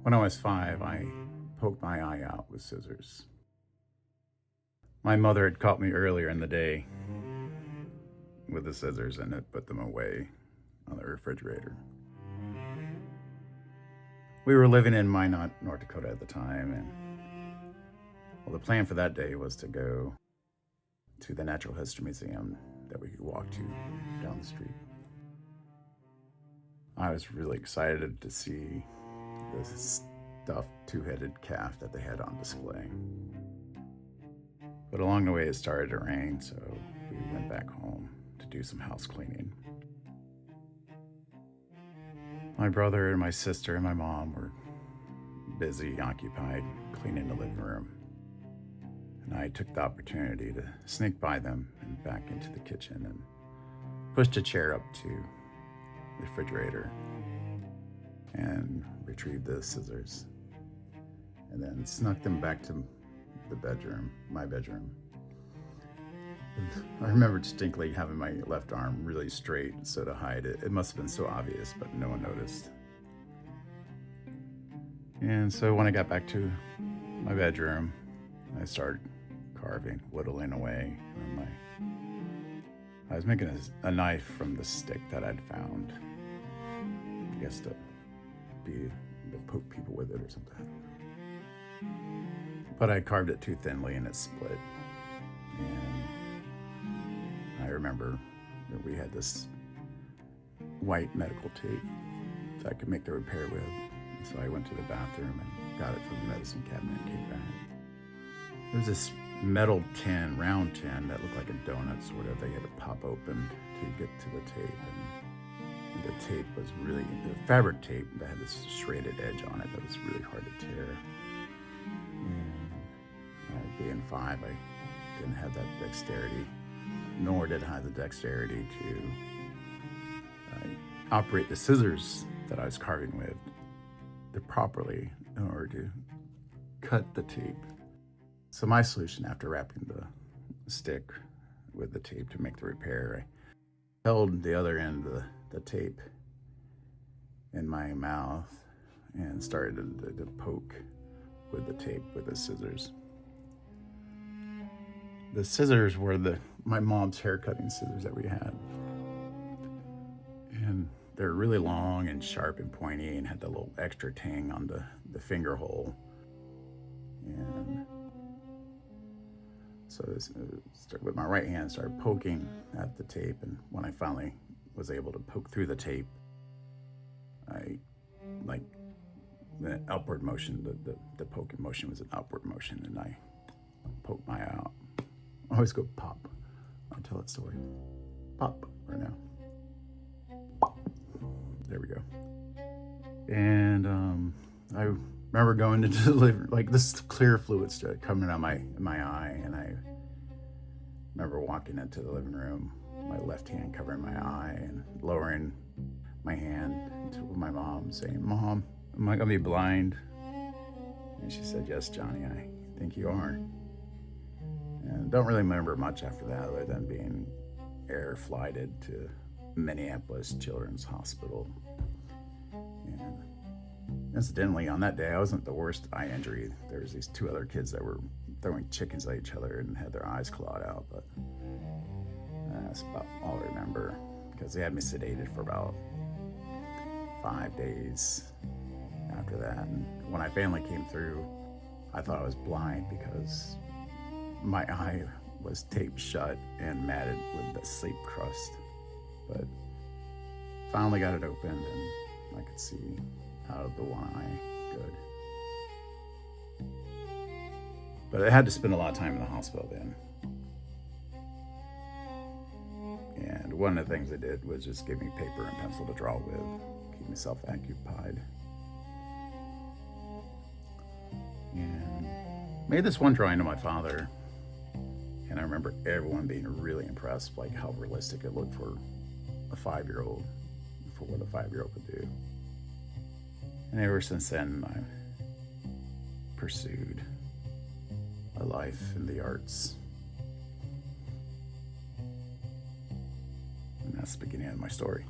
When I was 5, I poked my eye out with scissors. My mother had caught me earlier in the day with the scissors and had put them away on the refrigerator. We were living in Minot, North Dakota at the time, and the plan for that day was to go to the Natural History Museum that we could walk to down the street. I was really excited to see this stuffed two-headed calf that they had on display. But along the way it started to rain, so we went back home to do some house cleaning. My brother and my sister and my mom were busy, occupied, cleaning the living room. And I took the opportunity to sneak by them and back into the kitchen and pushed a chair up to the refrigerator and retrieved the scissors. And then snuck them back to the bedroom, my bedroom. I remember distinctly having my left arm really straight so to hide it. It must have been so obvious, but no one noticed. And so when I got back to my bedroom, I started carving, whittling away on I was making a knife from the stick that I'd found. I guess to poke people with it or something. But I carved it too thinly and it split. And I remember that we had this white medical tape that I could make the repair with. And so I went to the bathroom and got it from the medicine cabinet and came back. There was this metal tin, round tin that looked like a donut sort of. They had to pop open to get to the tape. And the tape was really, the fabric tape that had this shredded edge on it that was really hard to tear. And being 5, I didn't have that dexterity, nor did I have the dexterity to operate the scissors that I was carving with properly in order to cut the tape. So my solution, after wrapping the stick with the tape to make the repair, I held the other end of the tape in my mouth and started to poke with the tape with the scissors. The scissors were my mom's hair cutting scissors that we had. And they're really long and sharp and pointy and had the little extra tang on the finger hole. And so I started with my right hand, started poking at the tape. And when I finally was able to poke through the tape, the upward motion, the poking motion was an upward motion, and I poked my eye out. I always go pop. I'll tell that story. Pop right now. There we go. And I remember going to deliver, like this clear fluid started coming out my eye, and I remember walking into the living room, my left hand covering my eye and lowering my hand to my mom, saying, "Mom, am I gonna be blind?" And she said, "Yes, Johnny, I think you are." And don't really remember much after that other than being air flighted to Minneapolis Children's Hospital. And incidentally, on that day, I wasn't the worst eye injury. There was these 2 other kids that were throwing chickens at each other and had their eyes clawed out, but that's about all I remember, because they had me sedated for about 5 days after that. And when I finally came through, I thought I was blind because my eye was taped shut and matted with the sleep crust. But finally got it opened and I could see out of the one eye good. But I had to spend a lot of time in the hospital then. And one of the things I did was just give me paper and pencil to draw with, keep myself occupied. And made this one drawing of my father. And I remember everyone being really impressed, like how realistic it looked for a 5-year-old, for what a 5-year-old could do. And ever since then, I've pursued a life in the arts. And that's the beginning of my story.